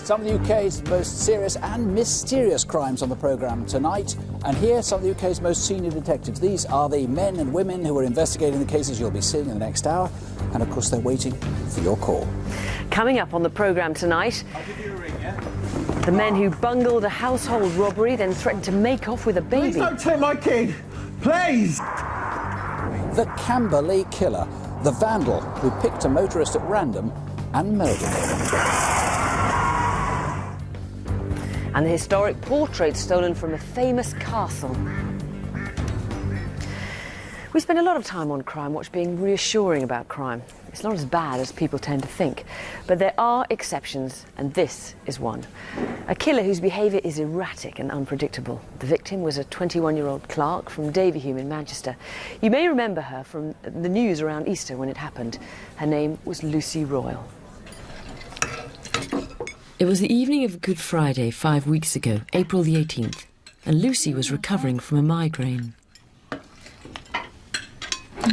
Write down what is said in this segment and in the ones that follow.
Some of the UK's most serious and mysterious crimes on the programme tonight. And here, some of the UK's most senior detectives. These are the men and women who are investigating the cases you'll be seeing in the next hour. And of course, they're waiting for your call. Coming up on the programme tonight, I'll give you a ring, yeah? the men who bungled a household robbery, then threatened to make off with a baby. Please don't take my kid! Please! The Camberley killer, the vandal who picked a motorist at random and murdered him. And the historic portrait stolen from a famous castle. We spend a lot of time on Crime Watch being reassuring about crime. It's not as bad as people tend to think. But there are exceptions, and this is one. A killer whose behaviour is erratic and unpredictable. The victim was a 21-year-old clerk from Davyhulme in Manchester. You may remember her from the news around Easter when it happened. Her name was Lucy Royal. It was the evening of Good Friday 5 weeks ago, April the 18th, and Lucy was recovering from a migraine.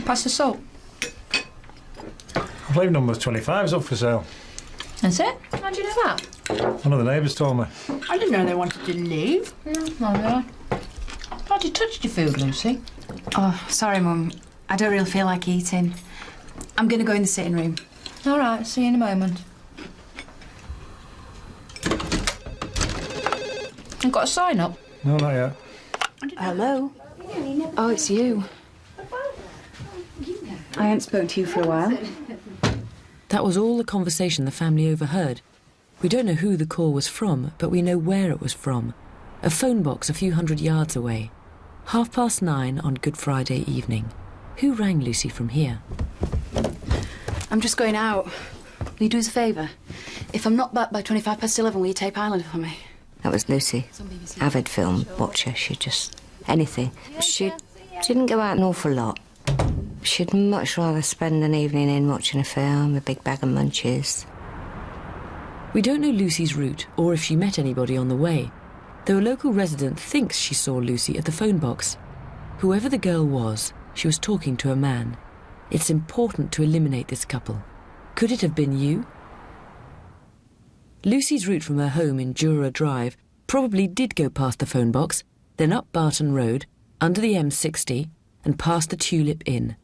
Pass the salt. I believe number 25 is up for sale. That's it? How do you know that? One of the neighbours told me. I didn't know they wanted to leave. No, really. Glad you touched your food, Lucy. Oh, sorry, Mum. I don't really feel like eating. I'm going to go in the sitting room. All right, see you in a moment. You've got a sign up? No, not yet. Hello? Oh, it's you. I haven't spoken to you for a while. That was all the conversation the family overheard. We don't know who the call was from, but we know where it was from. A phone box a few hundred yards away. 9:30 on Good Friday evening. Who rang Lucy from here? I'm just going out. Will you do us a favour? If I'm not back by 11:25, will you tape Islander for me? That was Lucy. Avid film watcher. She'd just... anything. She didn't go out an awful lot. She'd much rather spend an evening in watching a film, a big bag of munchies. We don't know Lucy's route or if she met anybody on the way, though a local resident thinks she saw Lucy at the phone box. Whoever the girl was, she was talking to a man. It's important to eliminate this couple. Could it have been you? Lucy's route from her home in Jura Drive probably did go past the phone box, then up Barton Road, under the M60, and past the Tulip Inn.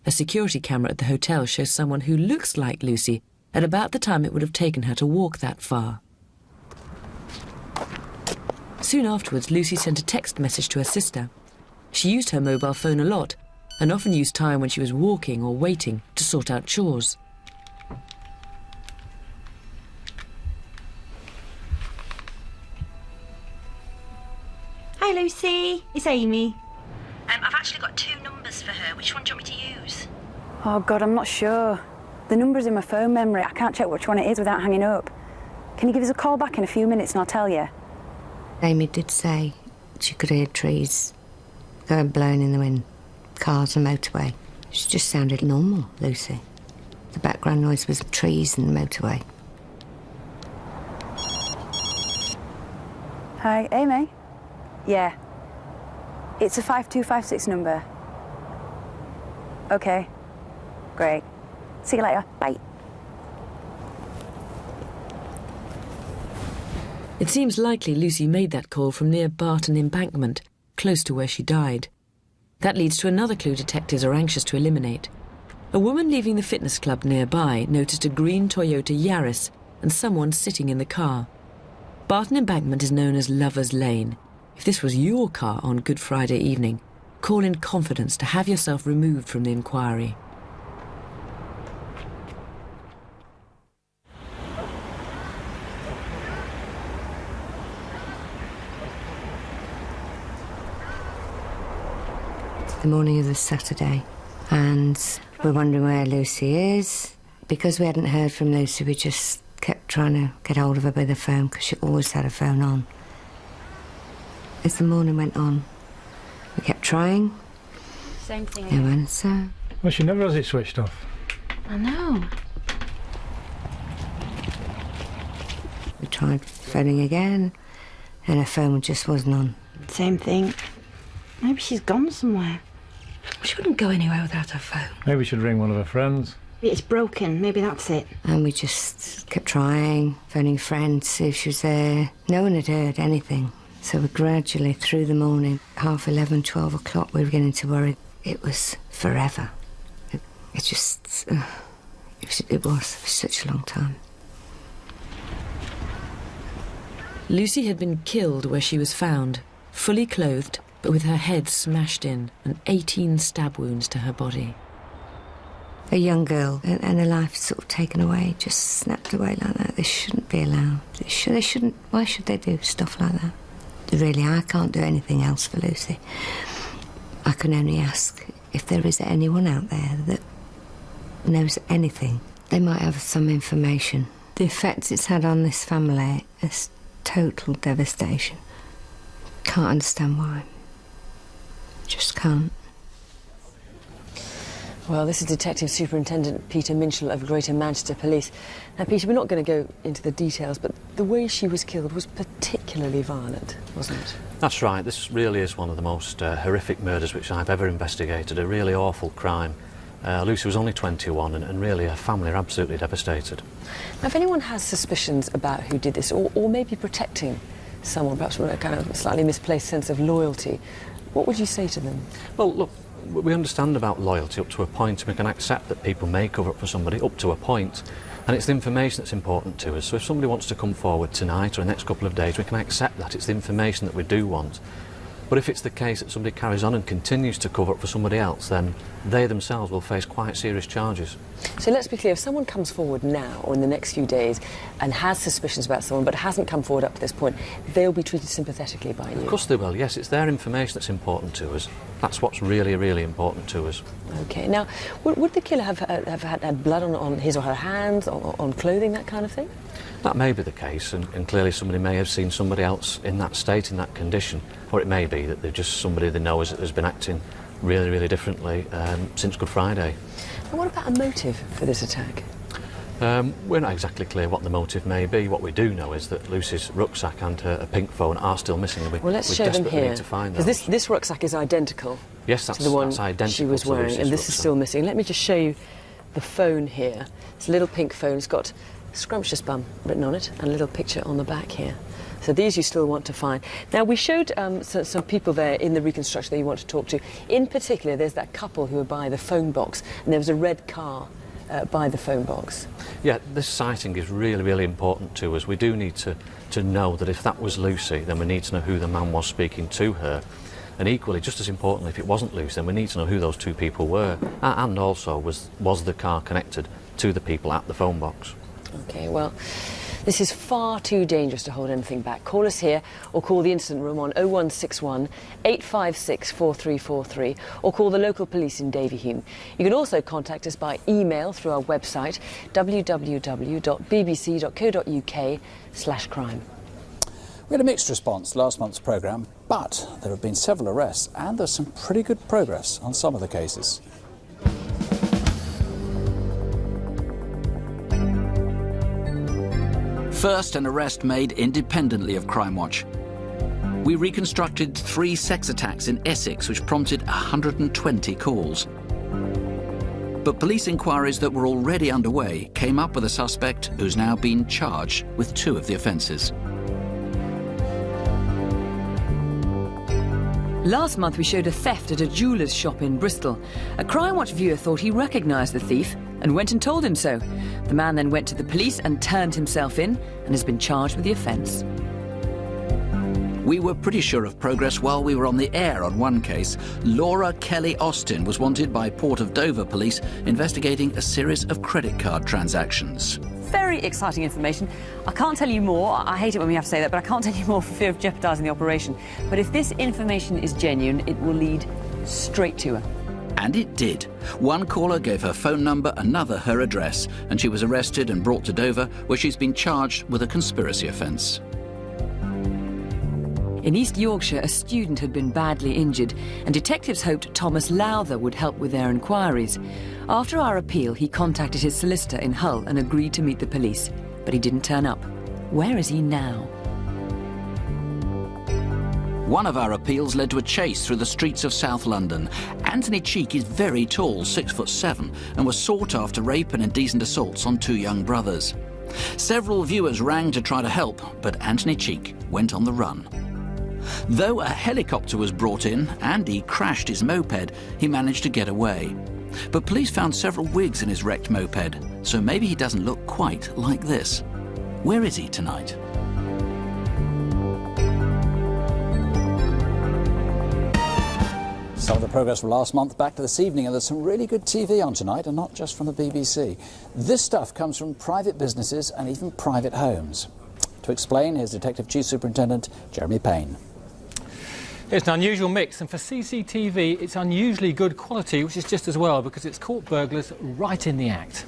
A security camera at the hotel shows someone who looks like Lucy at about the time it would have taken her to walk that far. Soon afterwards, Lucy sent a text message to her sister. She used her mobile phone a lot, and often used time when she was walking or waiting to sort out chores. Hi Lucy, it's Amy. I've actually got 2 numbers for her. Which one do you want me to use? Oh God, I'm not sure. The number's in my phone memory. I can't check which one it is without hanging up. Can you give us a call back in a few minutes and I'll tell you? Amy did say she could hear trees going blowing in the wind, cars and motorway. She just sounded normal, Lucy. The background noise was trees and the motorway. Hi, Amy? Yeah. It's a 5256 number. OK. Great. See you later. Bye. It seems likely Lucy made that call from near Barton Embankment, close to where she died. That leads to another clue detectives are anxious to eliminate. A woman leaving the fitness club nearby noticed a green Toyota Yaris and someone sitting in the car. Barton Embankment is known as Lover's Lane. If this was your car on Good Friday evening, call in confidence to have yourself removed from the inquiry. The morning of the Saturday, and we're wondering where Lucy is. Because we hadn't heard from Lucy, we just kept trying to get hold of her by the phone, because she always had her phone on. As the morning went on, we kept trying. Same thing. No answer. Well, she never has it switched off. I know. We tried phoning again, and her phone just wasn't on. Same thing. Maybe she's gone somewhere. She wouldn't go anywhere without her phone. Maybe we should ring one of her friends. It's broken, maybe that's it. And we just kept trying, phoning friends, see if she was there. No one had heard anything. So we gradually, through the morning, 11:30, 12 o'clock, we were beginning to worry. It was forever. It was such a long time. Lucy had been killed where she was found, fully clothed, but with her head smashed in and 18 stab wounds to her body. A young girl and her life sort of taken away, just snapped away like that. They shouldn't be allowed. They shouldn't. Why should they do stuff like that? Really, I can't do anything else for Lucy. I can only ask if there is anyone out there that knows anything. They might have some information. The effect it's had on this family is total devastation. Can't understand why. Just can't. Well, this is Detective Superintendent Peter Minchell of Greater Manchester Police. Now, Peter, we're not going to go into the details, but the way she was killed was particularly violent, wasn't it? That's right. This really is one of the most horrific murders which I've ever investigated, a really awful crime. Lucy was only 21 and really her family are absolutely devastated. Now, if anyone has suspicions about who did this, or maybe protecting someone, perhaps from a kind of slightly misplaced sense of loyalty, what would you say to them? Well, look, we understand about loyalty up to a point, and we can accept that people may cover up for somebody up to a point, and it's the information that's important to us. So if somebody wants to come forward tonight or the next couple of days, we can accept that. It's the information that we do want. But if it's the case that somebody carries on and continues to cover up for somebody else, then they themselves will face quite serious charges. So let's be clear, if someone comes forward now or in the next few days and has suspicions about someone but hasn't come forward up to this point, they'll be treated sympathetically by you? Of course they will, yes. It's their information that's important to us. That's what's really, really important to us. OK. Now, would the killer have had blood on his or her hands, on clothing, that kind of thing? That may be the case, and clearly somebody may have seen somebody else in that state, in that condition, or it may be that they're just somebody they know has been acting really, really differently since Good Friday. And what about a motive for this attack? We're not exactly clear what the motive may be. What we do know is that Lucy's rucksack and her pink phone are still missing. Well, let's show them here, because this rucksack is identical to the one she was wearing, and this is still missing. Let me just show you the phone here. It's a little pink phone. It's got Scrumptious Bum written on it and a little picture on the back here. So these you still want to find. Now, we showed some people there in the reconstruction that you want to talk to. In particular, there's that couple who were by the phone box, and there was a red car by the phone box. Yeah, this sighting is really, really important to us. We do need to know that if that was Lucy, then we need to know who the man was speaking to her. And equally, just as importantly, if it wasn't Lucy, then we need to know who those two people were. And also, was the car connected to the people at the phone box? OK, well, this is far too dangerous to hold anything back. Call us here or call the incident room on 0161 856 4343 or call the local police in Davyhulme. You can also contact us by email through our website www.bbc.co.uk/crime. We had a mixed response last month's programme, but there have been several arrests and there's some pretty good progress on some of the cases. First, an arrest made independently of Crime Watch. We reconstructed 3 sex attacks in Essex which prompted 120 calls. But police inquiries that were already underway came up with a suspect who's now been charged with 2 of the offences. Last month we showed a theft at a jeweller's shop in Bristol. A Crime Watch viewer thought he recognised the thief and went and told him so. The man then went to the police and turned himself in and has been charged with the offence. We were pretty sure of progress while we were on the air on one case. Laura Kelly Austin was wanted by Port of Dover police investigating a series of credit card transactions. Very exciting information. I can't tell you more. I hate it when we have to say that, but I can't tell you more for fear of jeopardising the operation. But if this information is genuine, it will lead straight to her. And it did. One caller gave her phone number, another her address, and she was arrested and brought to Dover, where she's been charged with a conspiracy offence. In East Yorkshire, a student had been badly injured, and detectives hoped Thomas Lowther would help with their inquiries. After our appeal, he contacted his solicitor in Hull and agreed to meet the police, but he didn't turn up. Where is he now? One of our appeals led to a chase through the streets of South London. Anthony Cheek is very tall, 6'7", and was sought after rape and indecent assaults on 2 young brothers. Several viewers rang to try to help, but Anthony Cheek went on the run. Though a helicopter was brought in and he crashed his moped, he managed to get away. But police found several wigs in his wrecked moped, so maybe he doesn't look quite like this. Where is he tonight? Some of the progress from last month back to this evening, and there's some really good TV on tonight, and not just from the BBC. This stuff comes from private businesses and even private homes. To explain, here's Detective Chief Superintendent Jeremy Payne. It's an unusual mix, and for CCTV, it's unusually good quality, which is just as well, because it's caught burglars right in the act.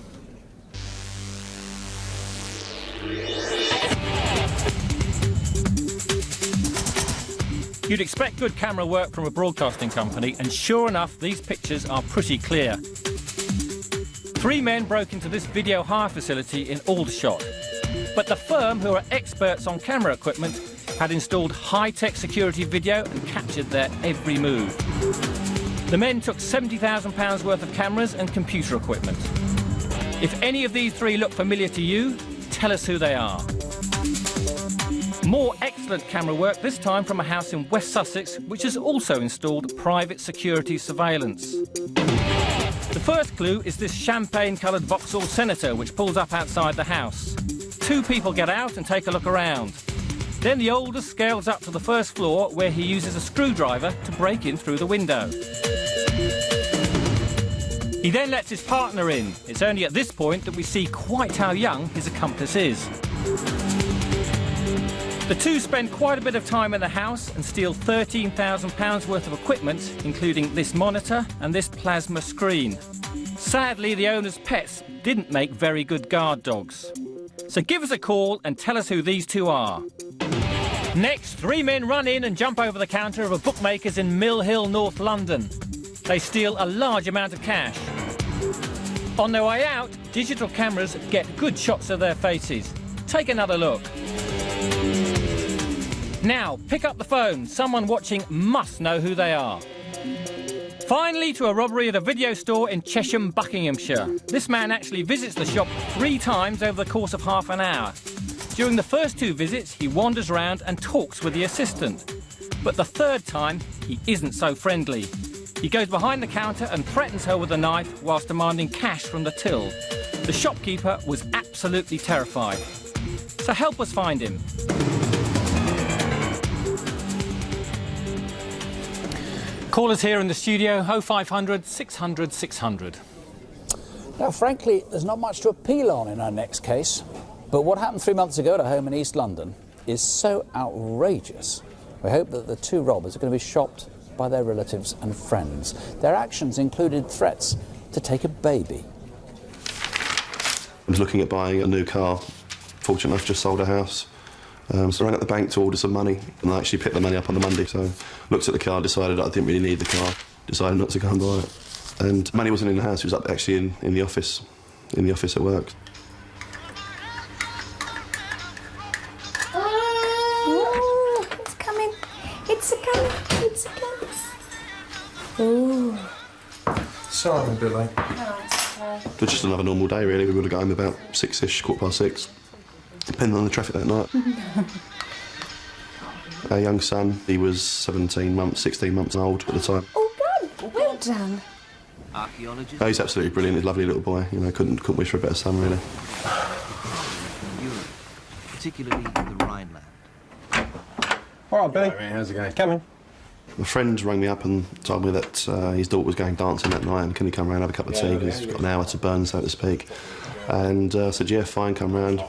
You'd expect good camera work from a broadcasting company, and sure enough, these pictures are pretty clear. 3 men broke into this video hire facility in Aldershot. But the firm, who are experts on camera equipment, had installed high-tech security video and captured their every move. The men took £70,000 worth of cameras and computer equipment. If any of these 3 look familiar to you, tell us who they are. More excellent camera work, this time from a house in West Sussex, which has also installed private security surveillance. The first clue is this champagne-coloured Vauxhall Senator, which pulls up outside the house. 2 people get out and take a look around. Then the oldest scales up to the first floor, where he uses a screwdriver to break in through the window. He then lets his partner in. It's only at this point that we see quite how young his accomplice is. The 2 spend quite a bit of time in the house and steal £13,000 worth of equipment, including this monitor and this plasma screen. Sadly, the owner's pets didn't make very good guard dogs. So give us a call and tell us who these 2 are. Next, 3 men run in and jump over the counter of a bookmaker's in Mill Hill, North London. They steal a large amount of cash. On their way out, digital cameras get good shots of their faces. Take another look. Now, pick up the phone. Someone watching must know who they are. Finally, to a robbery at a video store in Chesham, Buckinghamshire. This man actually visits the shop 3 times over the course of half an hour. During the first 2 visits, he wanders around and talks with the assistant. But the 3rd time, he isn't so friendly. He goes behind the counter and threatens her with a knife whilst demanding cash from the till. The shopkeeper was absolutely terrified. So help us find him. Call us here in the studio, 0500 600 600. Now, frankly, there's not much to appeal on in our next case. But what happened 3 months ago at a home in East London is so outrageous. We hope that the 2 robbers are going to be shopped by their relatives and friends. Their actions included threats to take a baby. I was looking at buying a new car. Fortunate enough, just sold a house. So I ran at the bank to order some money, and I actually picked the money up on the Monday. So looked at the car, decided I didn't really need the car, decided not to go and buy it. And money wasn't in the house, it was up actually in the office at work. Oh, it's coming. It's a-coming. It's a-coming. Oh. Sorry, Billy. It was just another normal day, really. We would have got home about 6-ish, 6:15, depending on the traffic that night. Our young son, he was 16 months old at the time. Oh, God. Well done. Oh, he's absolutely brilliant. He's a lovely little boy. You know, couldn't wish for a better son, really. Europe, particularly the Rhineland. All right, Billy. How's it going? Come in. My friend rang me up and told me that his daughter was going dancing that night and can he come round and have a cup of tea because he's got an hour to burn, so to speak. And I said, yeah, fine, come round.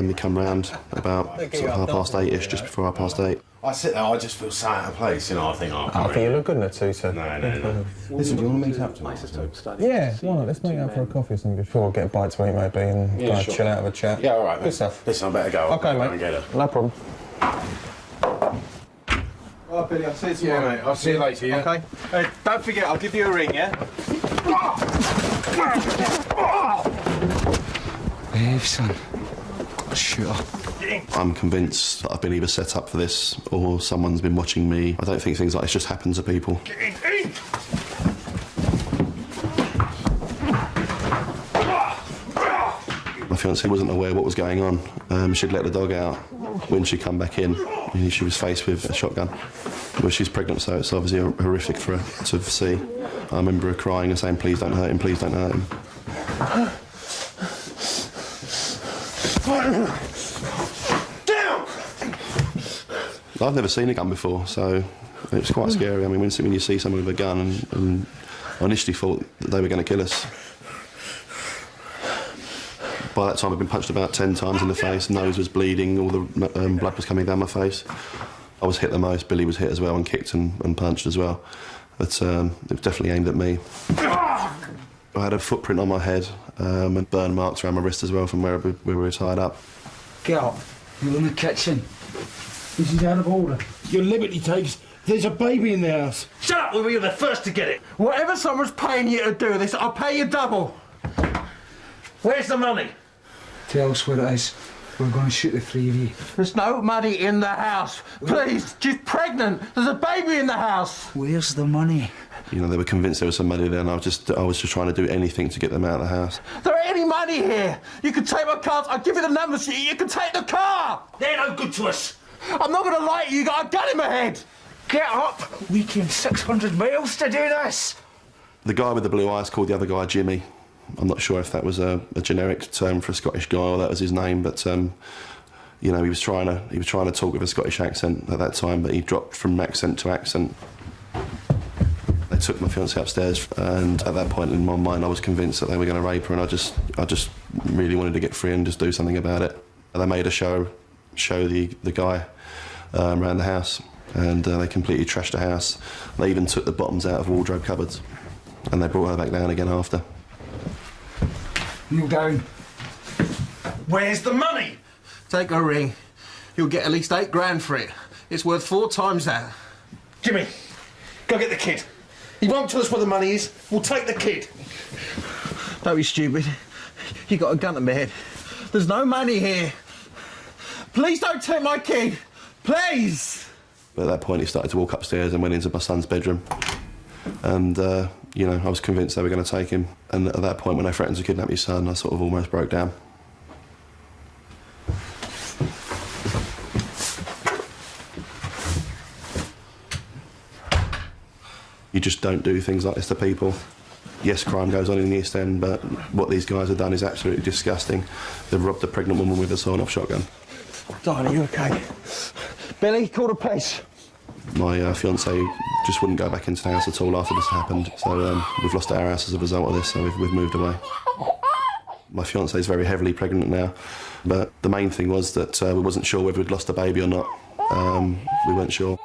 He come round about sort of 8:30-ish, just before 8:30. I sit there, I just feel so out of place, you know, I think, I think you look good in a tutu. No. Listen, do you want to meet up tonight? Yeah, why not? Let's meet up for a coffee or something before, get a bite to eat maybe, and Sure. chill out, have a chat. Yeah, all right, mate. Good stuff. Listen, I better go. Okay, I'll mate. go and get her. No problem. All right, Billy, I'll see you tomorrow. Yeah, mate, I'll see you later, yeah? Okay. Hey, don't forget, I'll give you a ring, yeah? Behave, son. Sure. I'm convinced that I've been either set up for this or someone's been watching me. I don't think things like this just happen to people. My fiancée wasn't aware what was going on. She'd let the dog out. When she come back in, she was faced with a shotgun. Well, she's pregnant, so it's obviously horrific for her to see. I remember her crying and saying, please don't hurt him, please don't hurt him. Down! I've never seen a gun before, so it was quite scary. I mean, when you see someone with a gun, and I initially thought that they were going to kill us. By that time, I'd been punched about 10 times in the face, nose was bleeding, all the blood was coming down my face. I was hit the most, Billy was hit as well, and kicked and punched as well. But it was definitely aimed at me. I had a footprint on my head and burn marks around my wrist as well from where we were tied up. Get up. You're in the kitchen. This is out of order. Your liberty takes. There's a baby in the house. Shut up, or you're the first to get it. Whatever someone's paying you to do this, I'll pay you double. Where's the money? Tell us where it is. We're going to shoot the three of you. There's no money in the house. Please, she's pregnant. There's a baby in the house. Where's the money? You know, they were convinced there was some money there, and I was just trying to do anything to get them out of the house. There ain't any money here. You can take my cards. I'll give you the numbers. You can take the car. They're no good to us. I'm not going to lie to you. You got a gun in my head. Get up. We came 600 miles to do this. The guy with the blue eyes called the other guy Jimmy. I'm not sure if that was a generic term for a Scottish guy or that was his name, but you know, he was trying to talk with a Scottish accent at that time, but he dropped from accent to accent. They took my fiancée upstairs, and at that point in my mind, I was convinced that they were going to rape her, and I just really wanted to get free and just do something about it. And they made a show the guy around the house, and they completely trashed the house. They even took the bottoms out of wardrobe cupboards, and they brought her back down again after. Kneel down. Where's the money? Take a ring. You'll get at least 8 grand for it. It's worth 4 times that. Jimmy, go get the kid. He won't tell us where the money is. We'll take the kid. Don't be stupid. You got a gun to my head. There's no money here. Please don't take my kid. Please. But at that point, he started to walk upstairs and went into my son's bedroom. And, you know, I was convinced they were going to take him. And at that point, when they threatened to kidnap his son, I sort of almost broke down. You just don't do things like this to people. Yes, crime goes on in the East End, but what these guys have done is absolutely disgusting. They've robbed a pregnant woman with a sawn-off shotgun. Darling, you okay? Billy, call the police. My fiancée just wouldn't go back into the house at all after this happened, so we've lost our house as a result of this, so we've moved away. My fiancée is very heavily pregnant now, but the main thing was that we wasn't sure whether we'd lost the baby or not. We weren't sure.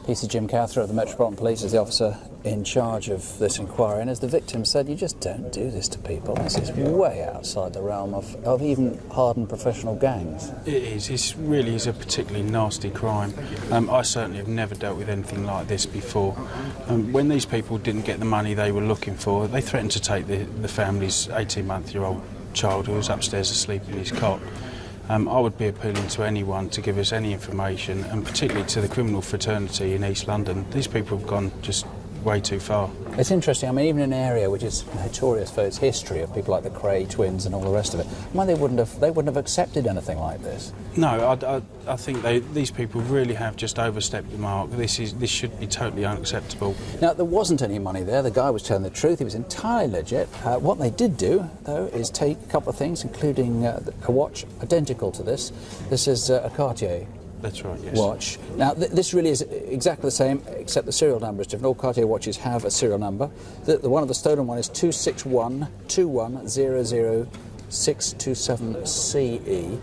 PC Jim Cather of the Metropolitan Police is the officer in charge of this inquiry, and as the victim said, you just don't do this to people. This is way outside the realm of even hardened professional gangs. It is. It really is a particularly nasty crime. I certainly have never dealt with anything like this before. When these people didn't get the money they were looking for, they threatened to take the family's 18-month-old child who was upstairs asleep in his cot. I would be appealing to anyone to give us any information, and particularly to the criminal fraternity in East London. These people have gone just way too far. It's interesting, I mean, even in an area which is notorious for its history of people like the Cray twins and all the rest of it, I mean, they wouldn't have accepted anything like this. No, I think these people really have just overstepped the mark. This should be totally unacceptable. Now, there wasn't any money there. The guy was telling the truth. He was entirely legit. What they did do, though, is take a couple of things, including a watch identical to this. This is a Cartier. That's right, yes. Watch. Now, this really is exactly the same, except the serial number is different. All Cartier watches have a serial number. The one of the stolen one is 261-210-00627-CE.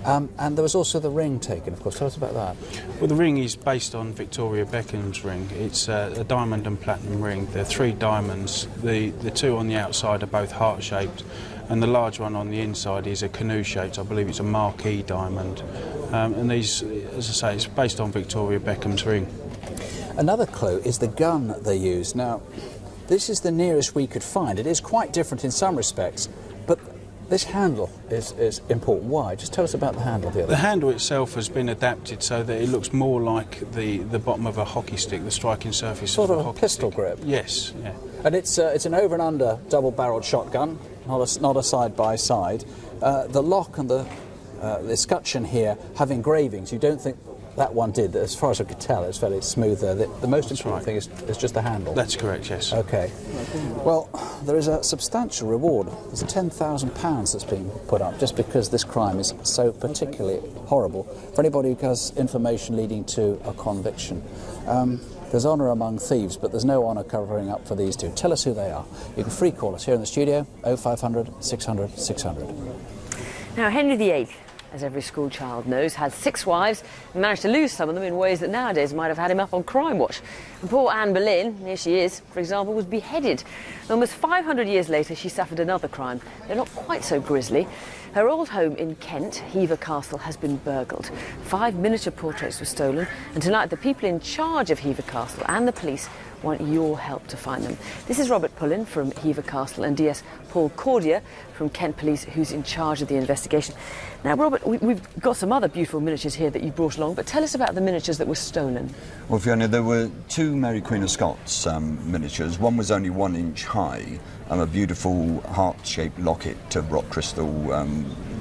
And there was also the ring taken, of course. Tell us about that. Well, the ring is based on Victoria Beckham's ring. It's a diamond and platinum ring. There are 3 diamonds. The 2 on the outside are both heart-shaped, and the large one on the inside is a canoe-shaped. I believe it's a marquee diamond. And these, as I say, it's based on Victoria Beckham's ring. Another clue is the gun they used. Now, this is the nearest we could find. It is quite different in some respects, but This handle is important. Why? Just tell us about the handle. The handle itself has been adapted so that it looks more like the bottom of a hockey stick, the striking surface sort of of a pistol grip. Yes, yeah. And it's an over and under double-barreled shotgun, not a side-by-side. The lock and the escutcheon here have engravings. You don't think that one did. As far as I could tell, it's fairly smooth there. The most important thing is just the handle. That's correct, yes. Okay. Well, there is a substantial reward. There's £10,000 that's been put up just because this crime is so particularly horrible for anybody who has information leading to a conviction. There's honour among thieves, but there's no honour covering up for these two. Tell us who they are. You can free call us here in the studio, 0500 600 600. Now, Henry VIII, as every school child knows, had 6 wives and managed to lose some of them in ways that nowadays might have had him up on Crime Watch. And poor Anne Boleyn, here she is, for example, was beheaded. Almost 500 years later, she suffered another crime, though not quite so grisly. Her old home in Kent, Hever Castle, has been burgled. 5 miniature portraits were stolen, and tonight the people in charge of Hever Castle and the police want your help to find them. This is Robert Pullen from Hever Castle and DS Paul Cordier from Kent Police, who's in charge of the investigation. Now, Robert, we've got some other beautiful miniatures here that you brought along, but tell us about the miniatures that were stolen. Well, Fiona, there were 2 Mary Queen of Scots miniatures. One was only 1 inch high, a beautiful heart-shaped locket of rock crystal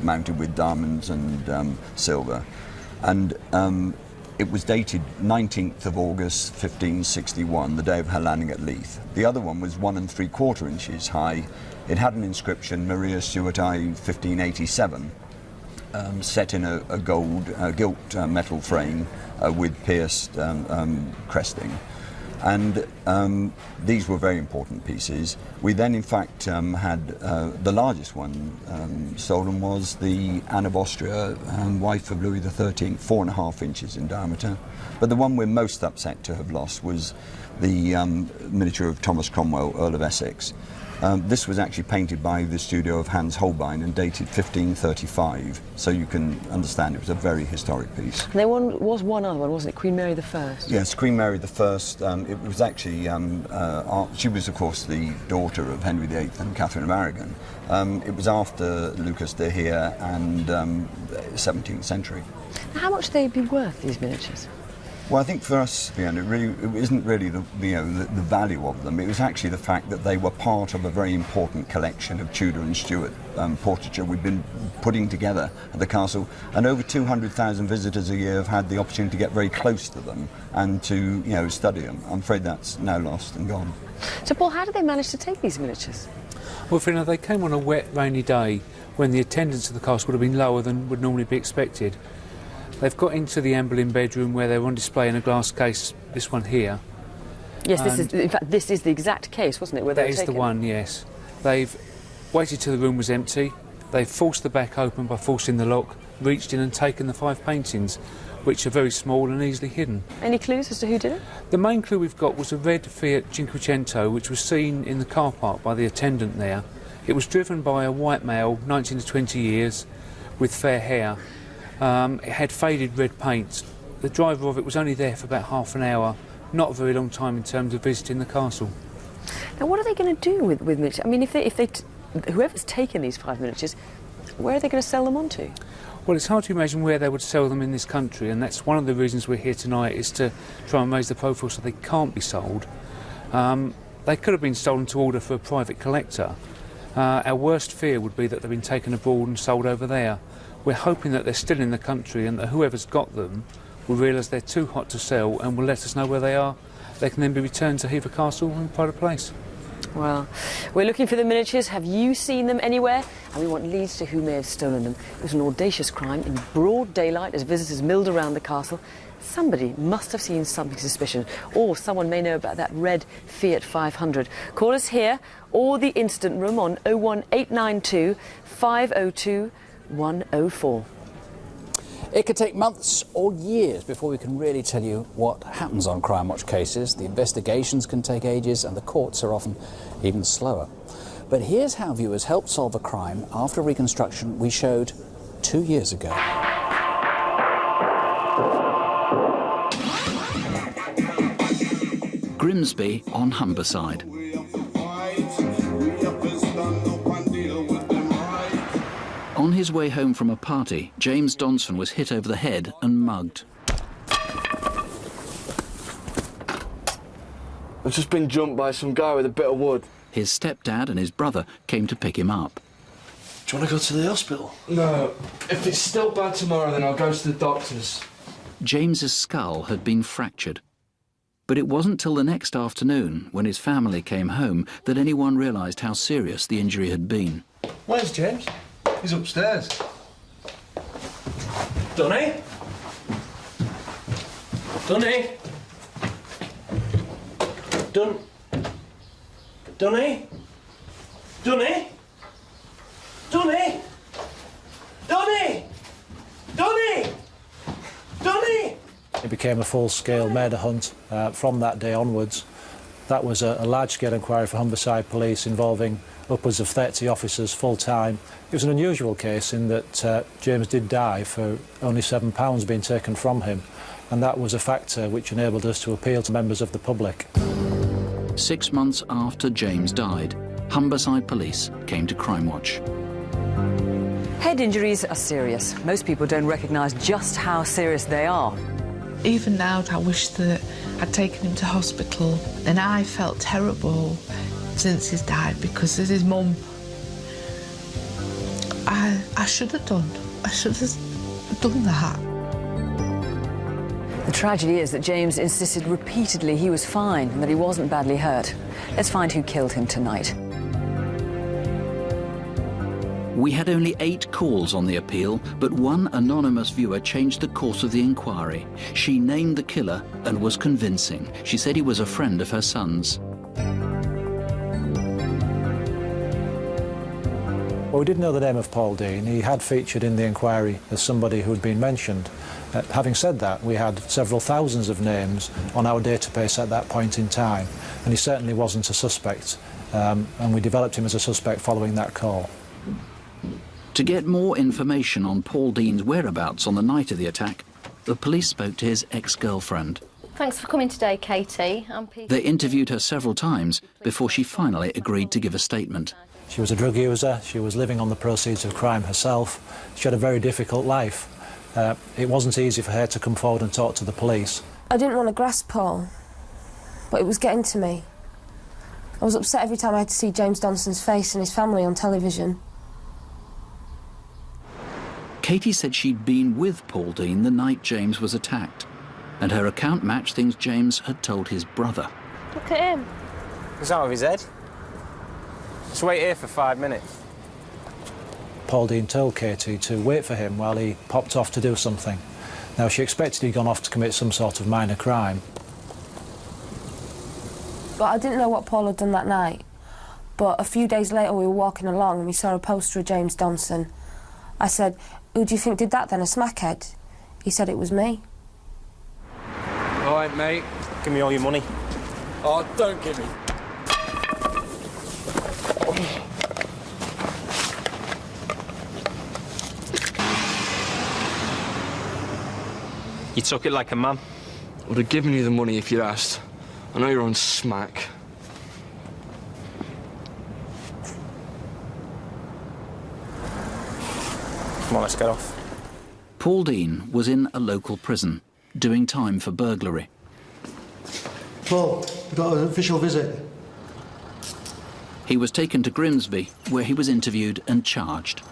mounted with diamonds and silver. And it was dated 19th of August 1561, the day of her landing at Leith. The other one was 1 3/4 inches high. It had an inscription, Maria Stuart I 1587, set in a gilt metal frame with pierced cresting. And these were very important pieces. We then, in fact, had the largest one stolen was the Anne of Austria, wife of Louis XIII, 4.5 inches in diameter. But the one we're most upset to have lost was the miniature of Thomas Cromwell, Earl of Essex. This was actually painted by the studio of Hans Holbein and dated 1535, so you can understand it was a very historic piece. There was one other one, wasn't it? Queen Mary I? Yes, Queen Mary I. It was actually, she was of course the daughter of Henry VIII and Catherine of Aragon. It was after Lucas de Here and 17th century. Now, how much would they be worth, these miniatures? Well, I think for us, Fiona, it isn't really the value of them. It was actually the fact that they were part of a very important collection of Tudor and Stuart portraiture we've been putting together at the castle, and over 200,000 visitors a year have had the opportunity to get very close to them and to study them. I'm afraid that's now lost and gone. So, Paul, how did they manage to take these miniatures? Well, Fiona, they came on a wet, rainy day when the attendance at the castle would have been lower than would normally be expected. They've got into the Anne Boleyn bedroom where they're on display in a glass case, this one here. Yes, this is the exact case, wasn't it? Where that is the one, yes. They've waited till the room was empty. They've forced the back open by forcing the lock, reached in and taken the 5 paintings, which are very small and easily hidden. Any clues as to who did it? The main clue we've got was a red Fiat Cinquecento, which was seen in the car park by the attendant there. It was driven by a white male, 19 to 20 years, with fair hair. It had faded red paint. The driver of it was only there for about half an hour, not a very long time in terms of visiting the castle. Now, what are they going to do with miniatures? I mean, whoever's taken these 5 miniatures, where are they going to sell them on to? Well, it's hard to imagine where they would sell them in this country, and that's one of the reasons we're here tonight, is to try and raise the profile so they can't be sold. They could have been stolen to order for a private collector. Our worst fear would be that they've been taken abroad and sold over there. We're hoping that they're still in the country and that whoever's got them will realise they're too hot to sell and will let us know where they are. They can then be returned to Hever Castle and pride of place. Well, we're looking for the miniatures. Have you seen them anywhere? And we want leads to who may have stolen them. It was an audacious crime in broad daylight as visitors milled around the castle. Somebody must have seen something suspicious, or someone may know about that red Fiat 500. Call us here or the incident room on 01892 502 104. It could take months or years before we can really tell you what happens on Crime Watch cases. The investigations can take ages and the courts are often even slower. But here's how viewers helped solve a crime after a reconstruction we showed 2 years ago. Grimsby on Humberside. his way home from a party, James Donson was hit over the head and mugged. I've just been jumped by some guy with a bit of wood. His stepdad and his brother came to pick him up. Do you want to go to the hospital? No. If it's still bad tomorrow, then I'll go to the doctors. James's skull had been fractured. But it wasn't till the next afternoon, when his family came home, that anyone realised how serious the injury had been. Where's James? He's upstairs. Dunny? Dunny? Dunny? Dunny? Dunny? Dunny? Dunny? Dunny? It became a full-scale murder hunt from that day onwards. That was a large-scale inquiry for Humberside Police involving upwards of 30 officers full-time. It was an unusual case in that James did die for only £7 being taken from him, and that was a factor which enabled us to appeal to members of the public. 6 months after James died, Humberside Police came to Crime Watch. Head injuries are serious. Most people don't recognise just how serious they are. Even now, I wish that I'd taken him to hospital, and I felt terrible since he's died because as his mum, I should have done. I should have done that. The tragedy is that James insisted repeatedly he was fine and that he wasn't badly hurt. Let's find who killed him tonight. We had only 8 calls on the appeal, but one anonymous viewer changed the course of the inquiry. She named the killer and was convincing. She said he was a friend of her son's. Well, we did know the name of Paul Dean. He had featured in the inquiry as somebody who had been mentioned. Having said that, we had several thousands of names on our database at that point in time, and he certainly wasn't a suspect, and we developed him as a suspect following that call. To get more information on Paul Dean's whereabouts on the night of the attack, the police spoke to his ex-girlfriend. Thanks for coming today, Katie. They interviewed her several times before she finally agreed to give a statement. She was a drug user, she was living on the proceeds of crime herself, she had a very difficult life. It wasn't easy for her to come forward and talk to the police. I didn't want to grasp Paul, but it was getting to me. I was upset every time I had to see James Donson's face and his family on television. Katie said she'd been with Paul Dean the night James was attacked, and her account matched things James had told his brother. Look at him. He's out of his head. Just wait here for 5 minutes. Paul Dean told Katie to wait for him while he popped off to do something. Now, she expected he'd gone off to commit some sort of minor crime. But I didn't know what Paul had done that night. But a few days later we were walking along and we saw a poster of James Donson. I said, "Who do you think did that then, a smackhead?" He said it was me. All right, mate. Give me all your money. Oh, don't give me. You took it like a man. I would have given you the money if you'd asked. I know you're on smack. Come on, let's get off. Paul Dean was in a local prison, doing time for burglary. Paul, we've got an official visit. He was taken to Grimsby, where he was interviewed and charged.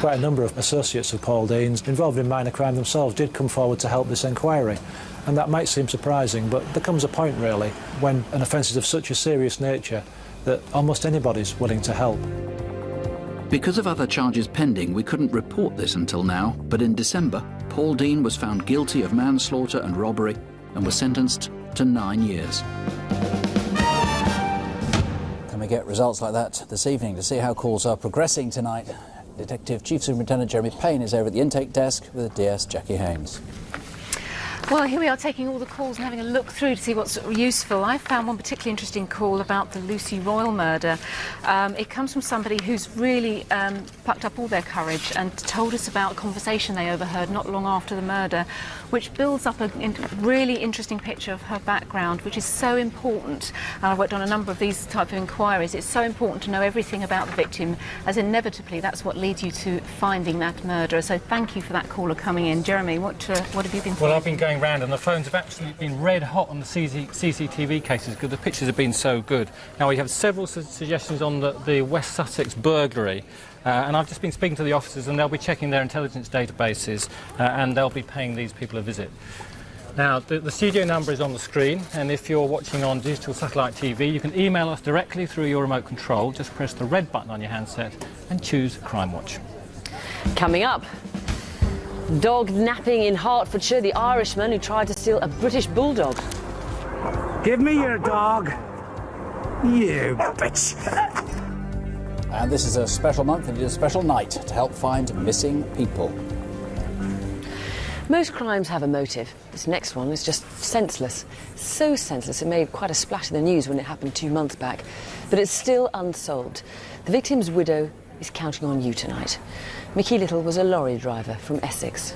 Quite a number of associates of Paul Dean's involved in minor crime themselves did come forward to help this inquiry. And that might seem surprising, but there comes a point, really, when an offence is of such a serious nature that almost anybody's willing to help. Because of other charges pending, we couldn't report this until now, but in December, Paul Dean was found guilty of manslaughter and robbery and was sentenced to 9 years. Can we get results like that this evening to see how calls are progressing tonight? Detective Chief Superintendent Jeremy Payne is over at the intake desk with DS Jackie Haynes. Well, here we are taking all the calls and having a look through to see what's useful. I found one particularly interesting call about the Lucy Royal murder. It comes from somebody who's really plucked up all their courage and told us about a conversation they overheard not long after the murder, which builds up a really interesting picture of her background, which is so important. And I've worked on a number of these type of inquiries. It's so important to know everything about the victim, as inevitably that's what leads you to finding that murderer. So thank you for that caller coming in. Jeremy, what have you been Well, I've been going round and the phones have actually been red hot on the CCTV cases because the pictures have been so good. Now, we have several suggestions on the West Sussex burglary, and I've just been speaking to the officers and they'll be checking their intelligence databases and they'll be paying these people a visit. Now, the studio number is on the screen, and if you're watching on digital satellite TV, you can email us directly through your remote control. Just press the red button on your handset and choose Crime Watch. Coming up, dog napping in Hertfordshire, the Irishman who tried to steal a British bulldog. Give me your dog, you bitch. And this is a special month and a special night to help find missing people. Most crimes have a motive. This next one is just senseless. So senseless it made quite a splash in the news when it happened 2 months back. But it's still unsolved. The victim's widow is counting on you tonight. Mickey Little was a lorry driver from Essex.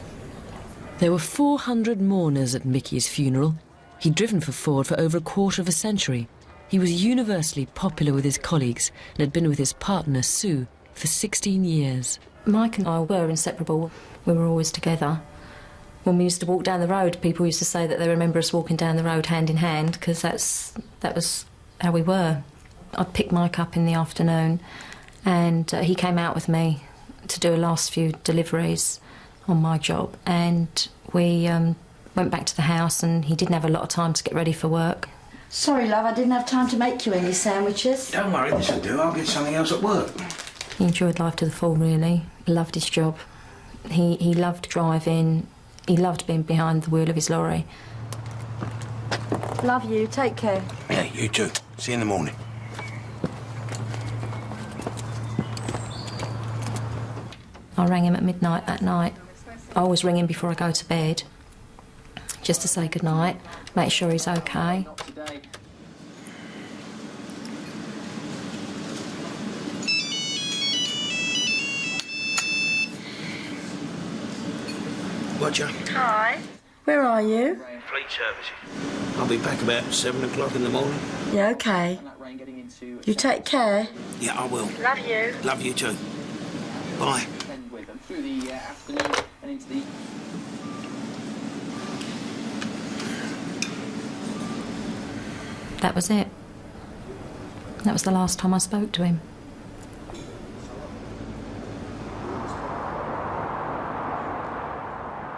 There were 400 mourners at Mickey's funeral. He'd driven for Ford for over a quarter of a century. He was universally popular with his colleagues and had been with his partner, Sue, for 16 years. Mike and I were inseparable. We were always together. When we used to walk down the road, people used to say that they remember us walking down the road hand in hand, because that was how we were. I'd pick Mike up in the afternoon and he came out with me to do a last few deliveries on my job, and we went back to the house and he didn't have a lot of time to get ready for work. Sorry, love, I didn't have time to make you any sandwiches. Don't worry, this'll do. I'll get something else at work. He enjoyed life to the full, really. He loved his job. He loved driving. He loved being behind the wheel of his lorry. Love you, take care. Yeah, you too. See you in the morning. I rang him at midnight that night. I always ring him before I go to bed, just to say goodnight, make sure he's okay. Roger. Hi. Where are you? Fleet services. I'll be back about 7 o'clock in the morning. Yeah, okay. You take care. Yeah, I will. Love you. Love you too. Bye. Through the afternoon and into the... That was it. That was the last time I spoke to him.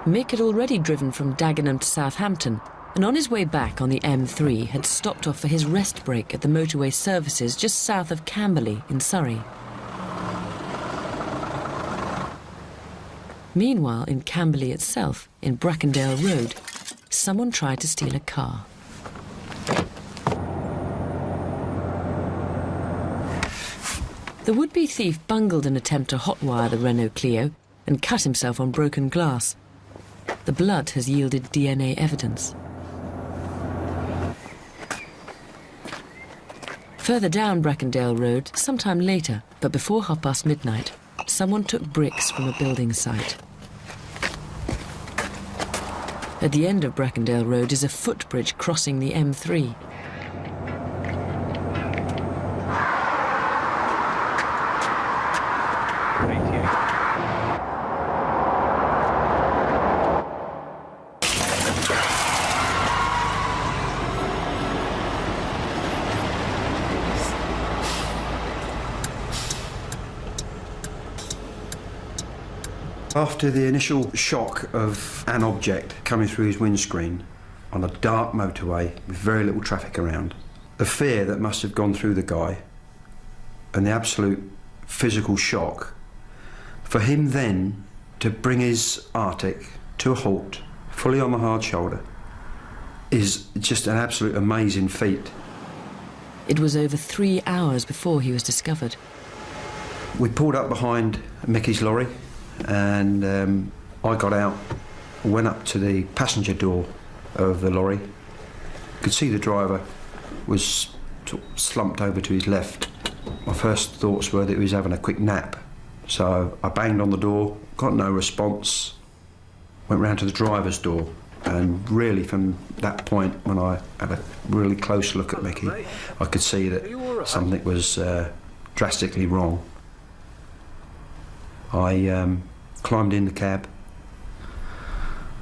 Mick had already driven from Dagenham to Southampton, and on his way back on the M3 had stopped off for his rest break at the motorway services just south of Camberley in Surrey. Meanwhile, in Camberley itself, in Brackendale Road, someone tried to steal a car. The would-be thief bungled an attempt to hotwire the Renault Clio and cut himself on broken glass. The blood has yielded DNA evidence. Further down Brackendale Road, sometime later, but before midnight, someone took bricks from a building site. At the end of Brackendale Road is a footbridge crossing the M3. After the initial shock of an object coming through his windscreen on a dark motorway with very little traffic around, the fear that must have gone through the guy and the absolute physical shock, for him then to bring his Arctic to a halt, fully on the hard shoulder, is just an absolute amazing feat. It was over 3 hours before he was discovered. We pulled up behind Mickey's lorry, and I got out, went up to the passenger door of the lorry. You could see the driver was sort of slumped over to his left. My first thoughts were that he was having a quick nap. So I banged on the door, got no response, went round to the driver's door, and really from that point, when I had a really close look at Mickey, I could see that something was drastically wrong. I climbed in the cab.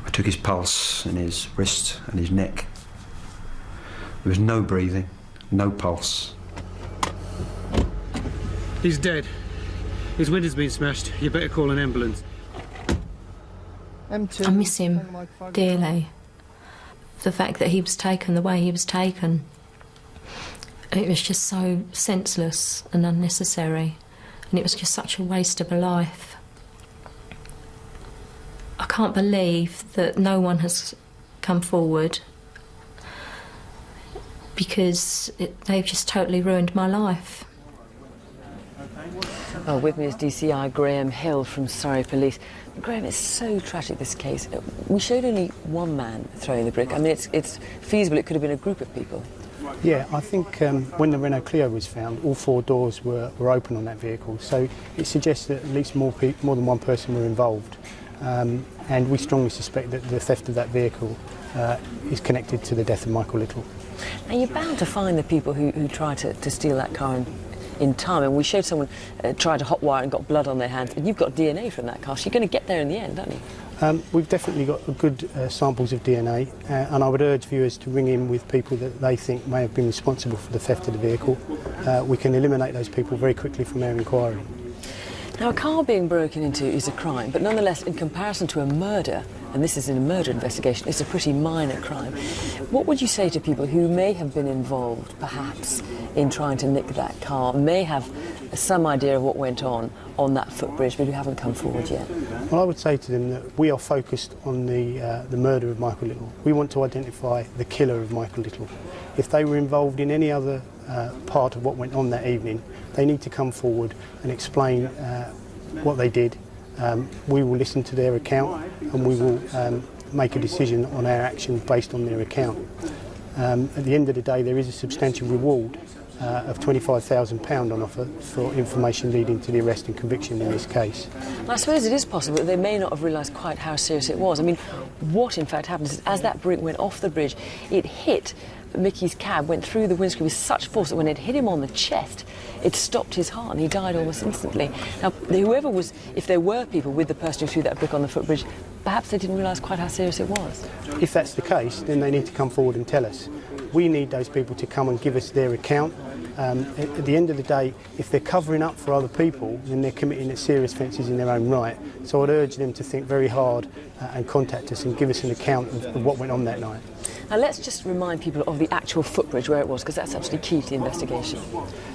I took his pulse and his wrist and his neck. There was no breathing, no pulse. He's dead. His window's been smashed. You better call an ambulance. I miss him dearly. The fact that he was taken the way he was taken, it was just so senseless and unnecessary, and it was just such a waste of a life. I can't believe that no one has come forward, because they've just totally ruined my life. Well, with me is DCI Graham Hill from Surrey Police. Graham, it's so tragic, this case. We showed only one man throwing the brick. I mean, it's feasible it could have been a group of people. Yeah, I think when the Renault Clio was found, all 4 doors were open on that vehicle, so it suggests that at least more than one person were involved. And we strongly suspect that the theft of that vehicle is connected to the death of Michael Little. Now, you're bound to find the people who tried to steal that car in time, and we showed someone tried to hotwire and got blood on their hands, and you've got DNA from that car, so you're going to get there in the end, don't you? We've definitely got good samples of DNA, and I would urge viewers to ring in with people that they think may have been responsible for the theft of the vehicle. We can eliminate those people very quickly from our inquiry. Now, a car being broken into is a crime, but nonetheless, in comparison to a murder, and this is in a murder investigation, it's a pretty minor crime. What would you say to people who may have been involved, perhaps, in trying to nick that car, may have some idea of what went on that footbridge, but who haven't come forward yet? Well, I would say to them that we are focused on the murder of Michael Little. We want to identify the killer of Michael Little. If they were involved in any other part of what went on that evening, they need to come forward and explain what they did. We will listen to their account, and we will make a decision on our action based on their account. At the end of the day, there is a substantial reward of £25,000 on offer for information leading to the arrest and conviction in this case. I suppose it is possible that they may not have realised quite how serious it was. I mean, what in fact happened is as that brick went off the bridge, it hit Mickey's cab, went through the windscreen with such force that when it hit him on the chest, it stopped his heart and he died almost instantly. Now, whoever was, if there were people with the person who threw that brick on the footbridge, perhaps they didn't realise quite how serious it was. If that's the case, then they need to come forward and tell us. We need those people to come and give us their account. At the end of the day, if they're covering up for other people, then they're committing serious offences in their own right. So I'd urge them to think very hard and contact us and give us an account of what went on that night. Now let's just remind people of the actual footbridge, where it was, because that's absolutely key to the investigation.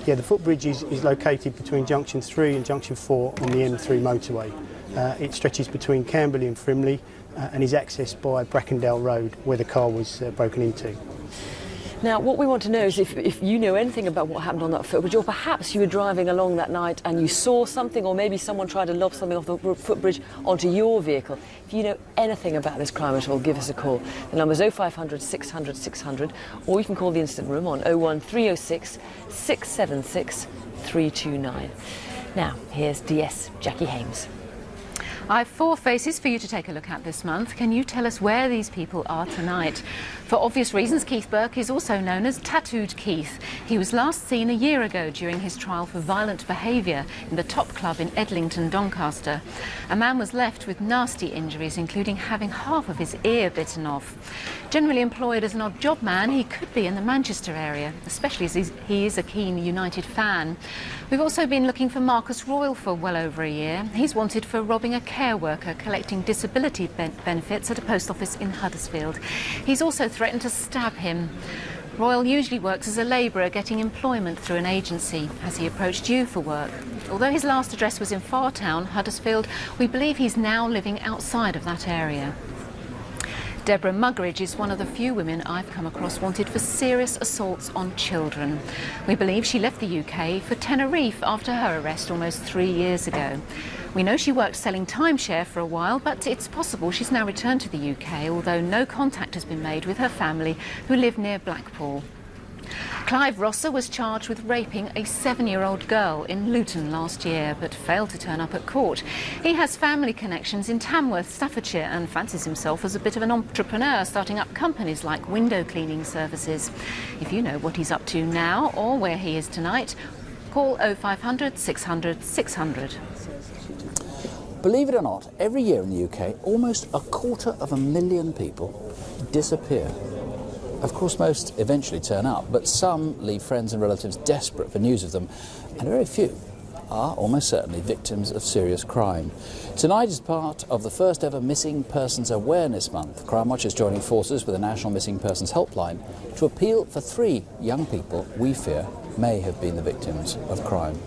Yeah, the footbridge is located between Junction 3 and Junction 4 on the M3 motorway. It stretches between Camberley and Frimley and is accessed by Brackendale Road, where the car was broken into. Now, what we want to know is if you know anything about what happened on that footbridge, or perhaps you were driving along that night and you saw something, or maybe someone tried to lob something off the footbridge onto your vehicle. If you know anything about this crime at all, give us a call. The number's 0500 600 600, or you can call the incident room on 01306 676 329. Now, here's DS Jackie Hames. I have 4 faces for you to take a look at this month. Can you tell us where these people are tonight? For obvious reasons, Keith Burke is also known as Tattooed Keith. He was last seen a year ago during his trial for violent behaviour in the Top Club in Edlington, Doncaster. A man was left with nasty injuries, including having half of his ear bitten off. Generally employed as an odd job man, he could be in the Manchester area, especially as he is a keen United fan. We've also been looking for Marcus Royal for well over a year. He's wanted for robbing a care worker collecting disability benefits at a post office in Huddersfield. He's also threatened to stab him. Royal usually works as a labourer, getting employment through an agency. Has he approached you for work? Although his last address was in Fartown, Huddersfield, we believe he's now living outside of that area. Deborah Muggeridge is one of the few women I've come across wanted for serious assaults on children. We believe she left the UK for Tenerife after her arrest almost 3 years ago. We know she worked selling timeshare for a while, but it's possible she's now returned to the UK, although no contact has been made with her family, who live near Blackpool. Clive Rosser was charged with raping a 7-year-old girl in Luton last year, but failed to turn up at court. He has family connections in Tamworth, Staffordshire, and fancies himself as a bit of an entrepreneur, starting up companies like window cleaning services. If you know what he's up to now or where he is tonight, call 0500 600 600. Believe it or not, every year in the UK, almost 250,000 people disappear. Of course, most eventually turn up, but some leave friends and relatives desperate for news of them, and very few are almost certainly victims of serious crime. Tonight is part of the first ever Missing Persons Awareness Month. Crime Watch is joining forces with the National Missing Persons Helpline to appeal for 3 young people we fear may have been the victims of crime.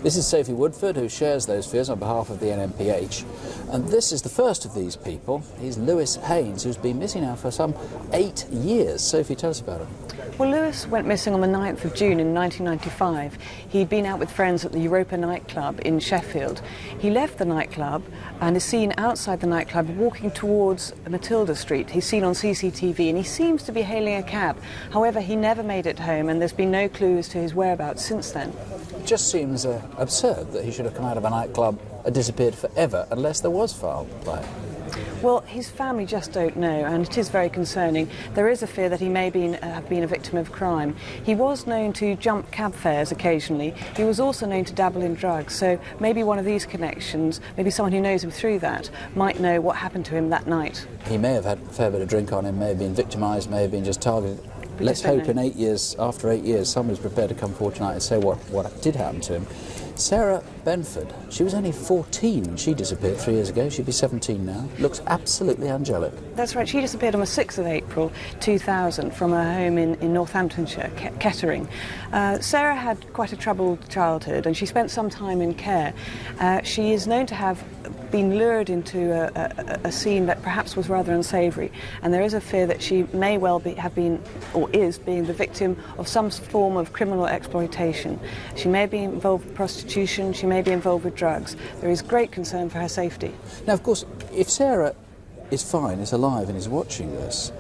This is Sophie Woodford, who shares those fears on behalf of the NMPH. And this is the first of these people. He's Lewis Haynes, who's been missing now for some 8 years. Sophie, tell us about him. Well, Lewis went missing on the 9th of June in 1995. He'd been out with friends at the Europa nightclub in Sheffield. He left the nightclub and is seen outside the nightclub walking towards Matilda Street. He's seen on CCTV and he seems to be hailing a cab. However, he never made it home and there's been no clues to his whereabouts since then. It just seems absurd that he should have come out of a nightclub and disappeared forever unless there was foul play. Well, his family just don't know, and it is very concerning. There is a fear that he may have been a victim of crime. He was known to jump cab fares occasionally. He was also known to dabble in drugs, so maybe one of these connections, maybe someone who knows him through that, might know what happened to him that night. He may have had a fair bit of drink on him, may have been victimised, may have been just targeted. Let's hope in 8 years, after 8 years, somebody's prepared to come forward tonight and say what did happen to him. Sarah Benford, she was only 14 when she disappeared 3 years ago. She'd be 17 now. Looks absolutely angelic. That's right. She disappeared on the 6th of April 2000 from her home in Northamptonshire, Kettering. Sarah had quite a troubled childhood and she spent some time in care. She is known to have been lured into a scene that perhaps was rather unsavoury, and there is a fear that she may well have been, or is being, the victim of some form of criminal exploitation. She may be involved with prostitution, she may be involved with drugs. There is great concern for her safety. Now, of course, if Sarah is fine, is alive and is watching this,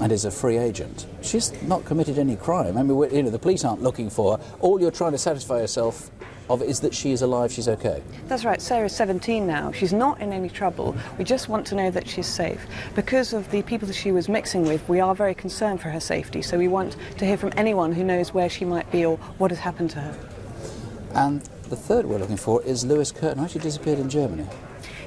and is a free agent, she's not committed any crime. I mean, the police aren't looking for her. All you're trying to satisfy yourself of is that she is alive, she's okay. That's right. Sarah's 17 now. She's not in any trouble. We just want to know that she's safe. Because of the people that she was mixing with, we are very concerned for her safety, so we want to hear from anyone who knows where she might be or what has happened to her. And the third we're looking for is Louise Curtin. She disappeared in Germany.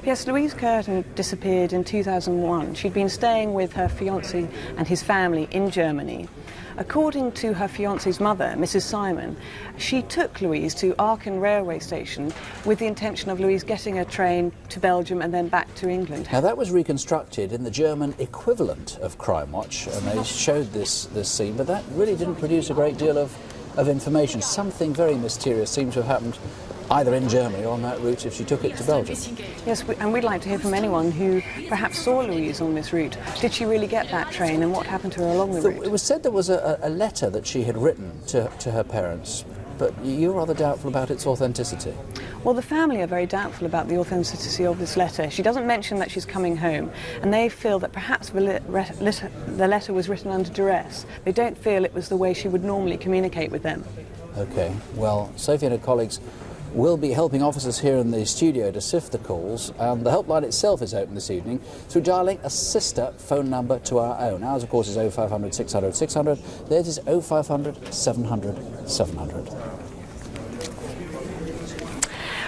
Yes, Louise Curtin disappeared in 2001. She'd been staying with her fiancé and his family in Germany. According to her fiancé's mother, Mrs. Simon, she took Louise to Aachen railway station with the intention of Louise getting a train to Belgium and then back to England. Now that was reconstructed in the German equivalent of Crime Watch, and they showed this scene, but that really didn't produce a great deal of information. Something very mysterious seems to have happened either in Germany or on that route if she took it to Belgium. Yes, and we'd like to hear from anyone who perhaps saw Louise on this route. Did she really get that train and what happened to her along the route? It was said there was a letter that she had written to her parents, but you're rather doubtful about its authenticity. Well, the family are very doubtful about the authenticity of this letter. She doesn't mention that she's coming home, and they feel that perhaps the letter was written under duress. They don't feel it was the way she would normally communicate with them. OK, well, Sophie and her colleagues will be helping officers here in the studio to sift the calls, and the helpline itself is open this evening through dialling a sister phone number to our own. Ours, of course, is 0500 600 600. Theirs is 0500 700 700.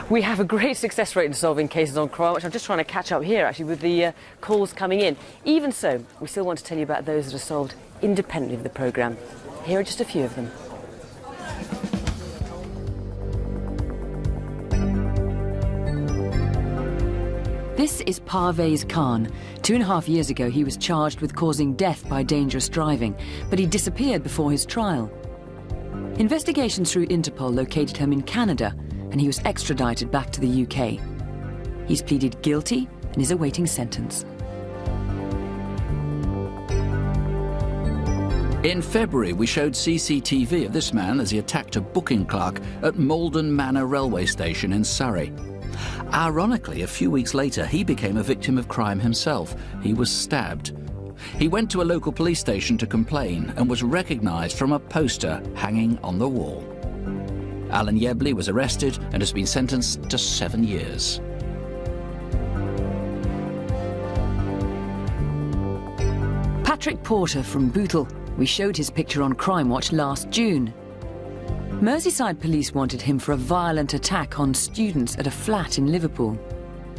We have a great success rate in solving cases on Crime Watch. I'm just trying to catch up here, actually, with the calls coming in. Even so, we still want to tell you about those that are solved independently of the programme. Here are just a few of them. This is Parvez Khan. 2.5 years ago, he was charged with causing death by dangerous driving, but he disappeared before his trial. Investigations through Interpol located him in Canada, and he was extradited back to the UK. He's pleaded guilty and is awaiting sentence. In February, we showed CCTV of this man as he attacked a booking clerk at Malden Manor railway station in Surrey. Ironically, a few weeks later, he became a victim of crime himself. He was stabbed. He went to a local police station to complain and was recognised from a poster hanging on the wall. Alan Yebley was arrested and has been sentenced to 7 years. Patrick Porter from Bootle. We showed his picture on Crime Watch last June. Merseyside police wanted him for a violent attack on students at a flat in Liverpool.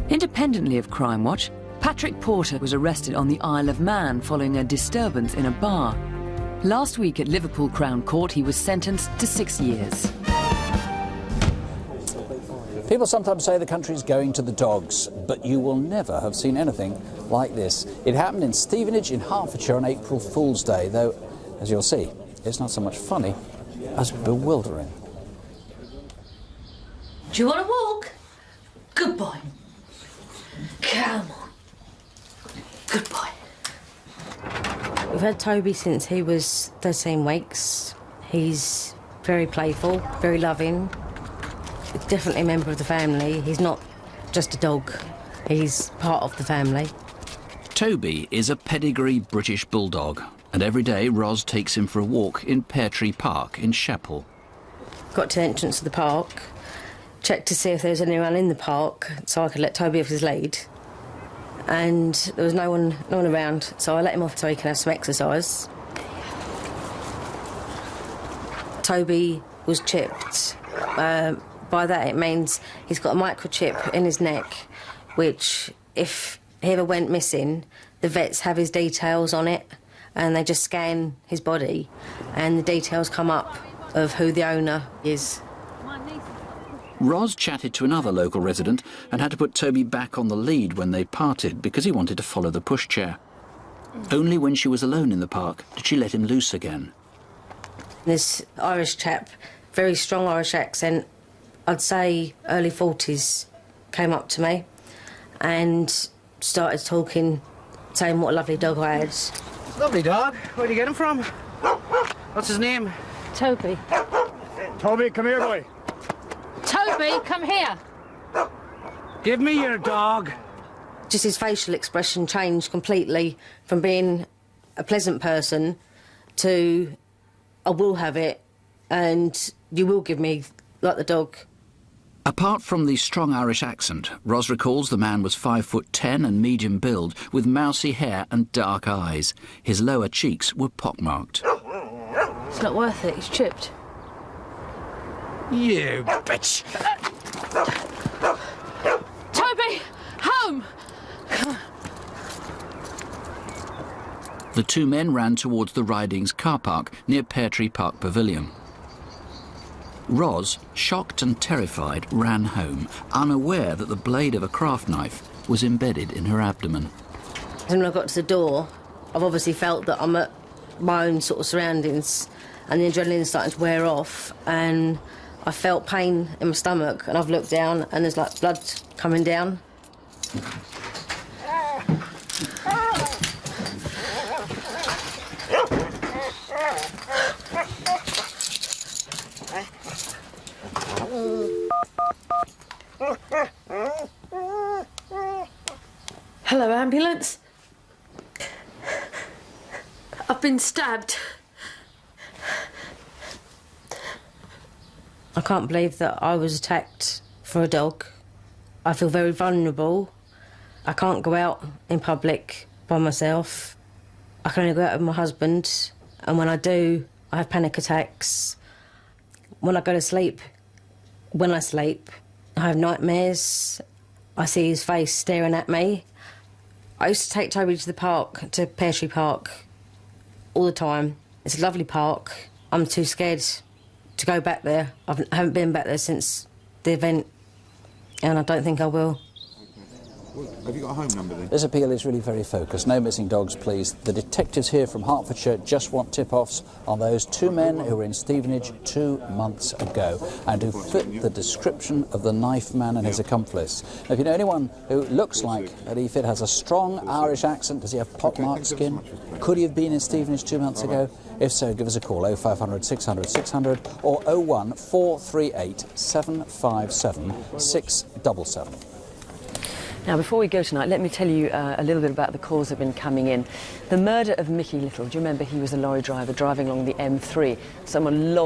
Independently of Crime Watch, Patrick Porter was arrested on the Isle of Man following a disturbance in a bar. Last week at Liverpool Crown Court, he was sentenced to 6 years. People sometimes say the country's going to the dogs, but you will never have seen anything like this. It happened in Stevenage in Hertfordshire on April Fool's Day, though, as you'll see, it's not so much funny as bewildering. Do you want to walk? Good boy. Come on. Good boy. We've had Toby since he was 13 weeks. He's very playful, very loving. Definitely a member of the family. He's not just a dog. He's part of the family. Toby is a pedigree British bulldog, and every day Ros takes him for a walk in Pear Tree Park in Sheppel. Got to the entrance of the park, checked to see if there was anyone in the park so I could let Toby off his lead. And there was no one around, so I let him off so he can have some exercise. Toby was chipped. By that it means he's got a microchip in his neck, which if he ever went missing, the vets have his details on it and they just scan his body and the details come up of who the owner is. Ros chatted to another local resident and had to put Toby back on the lead when they parted because he wanted to follow the pushchair. Only when she was alone in the park did she let him loose again. This Irish chap, very strong Irish accent, I'd say early 40s, came up to me and started talking, saying what a lovely dog I had. Lovely dog. Where'd you get him from? What's his name? Toby. Toby, come here, boy. Toby, come here. Give me your dog. Just his facial expression changed completely from being a pleasant person to I will have it and you will give me like the dog. Apart from the strong Irish accent, Ros recalls the man was 5'10" and medium build, with mousy hair and dark eyes. His lower cheeks were pockmarked. It's not worth it, he's chipped. You bitch! Toby, home! The two men ran towards the Ridings car park near Pear Tree Park Pavilion. Ros, shocked and terrified, ran home, unaware that the blade of a craft knife was embedded in her abdomen. And when I got to the door, I've obviously felt that I'm at my own sort of surroundings and the adrenaline's starting to wear off and I felt pain in my stomach and I've looked down and there's like blood coming down. Hello, ambulance. I've been stabbed. I can't believe that I was attacked for a dog. I feel very vulnerable. I can't go out in public by myself. I can only go out with my husband, and when I do, I have panic attacks. When I go to sleep, I have nightmares. I see his face staring at me. I used to take Toby to the park, to Pear Tree Park, all the time. It's a lovely park. I'm too scared to go back there. I haven't been back there since the event, and I don't think I will. Have you got a home number then? This appeal is really very focused. No missing dogs, please. The detectives here from Hertfordshire just want tip-offs on those two men who were in Stevenage 2 months ago and who fit the description of the knife man and his accomplice. Now, if you know anyone who looks like Lee Fit, has a strong Irish accent, does he have pockmarked skin? Could he have been in Stevenage 2 months ago? If so, give us a call 0500 600 600 or 01438 757 677. Now, before we go tonight, let me tell you a little bit about the calls that have been coming in. The murder of Mickey Little. Do you remember he was a lorry driver driving along the M3? Someone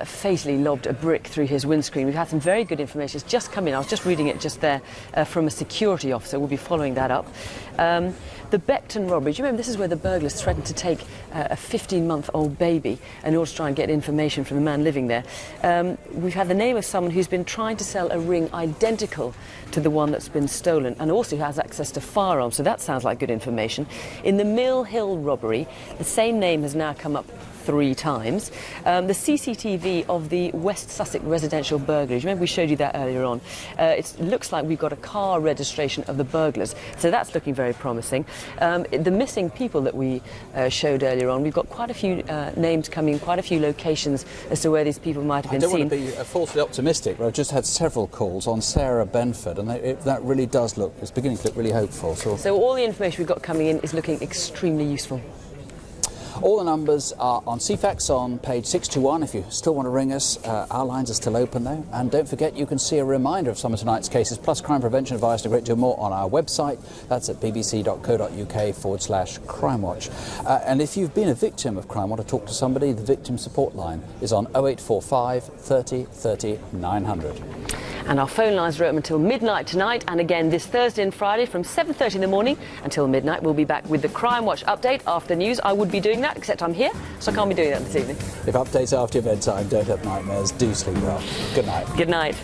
fatally lobbed a brick through his windscreen. We've had some very good information. It's just come in. I was just reading it just there from a security officer. We'll be following that up. The Beckton robbery. Do you remember this is where the burglars threatened to take a 15-month-old baby in order to try and get information from the man living there? We've had the name of someone who's been trying to sell a ring identical to the one that's been stolen and also has access to firearms, so that sounds like good information. In the Mill Hill robbery, the same name has now come up 3 times. The CCTV of the West Sussex residential burglary. Remember we showed you that earlier on. It looks like we've got a car registration of the burglars, so that's looking very promising. The missing people that we showed earlier on, we've got quite a few names coming, quite a few locations as to where these people might have been seen. I don't want to be falsely optimistic, but I've just had several calls on Sarah Benford, and that really does look, it's beginning to look really hopeful. So all the information we've got coming in is looking extremely useful. All the numbers are on CFAX on page 621 if you still want to ring us. Our lines are still open though. And don't forget you can see a reminder of some of tonight's cases plus crime prevention advice and a great deal more on our website. That's at bbc.co.uk/crimewatch. And if you've been a victim of crime, want to talk to somebody, the victim support line is on 0845 30 30 900. And our phone lines are open until midnight tonight, and again this Thursday and Friday from 7:30 in the morning until midnight. We'll be back with the Crime Watch update after the news. I would be doing that, except I'm here, so I can't be doing that this evening. If updates after your bedtime don't have nightmares, do sleep well. Good night. Good night.